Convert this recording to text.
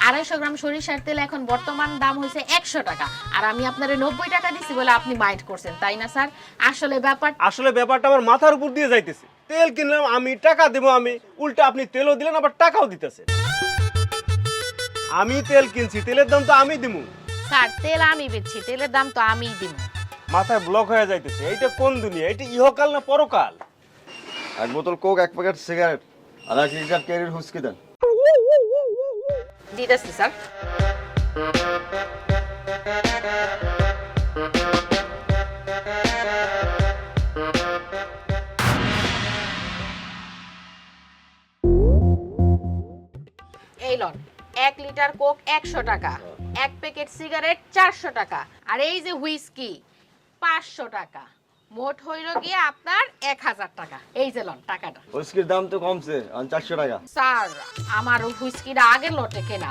250 গ্রাম সরিষার তেল এখন বর্তমান দাম হয়েছে 100 টাকা, আর আমি আপনারে 90 টাকা দিছি বলে আপনি মাইন্ড করছেন, তাই না স্যার? আসলে ব্যাপারটা আমার মাথার উপর দিয়ে যাইতেছে। তেল কিনলাম আমি, টাকা দেবো আমি, উল্টা আপনি তেলও দিলেন আবার টাকাও দিতেছেন। আমি তেল কিনছি, তেলের দাম তো আমি দিমু। স্যার তেল আমি বেচছি, তেলের দাম তো আমিই দিব। মাথায় ব্লক হয়ে যাইতেছে। এইটা কোন দুনিয়া? এটা ইহকাল না পরকাল? এক বোতল কোক, এক প্যাকেট সিগারেট আর 1 লিটার ক্যারির হুস্কি দেন। দিতেছি স্যার। এই লন, 1 লিটার কোক 100 টাকা, 1 প্যাকেট সিগারেট 400 টাকা, আর এই যে হুইস্কি 500 টাকা, মোট হইল গিয়ে আপনার 1000 টাকা। এই যে লন টাকাটা। হুস্কির দাম তো কমছে, 400 টাকা। স্যার আমার হুইস্কিটা আগের লটে কেনা,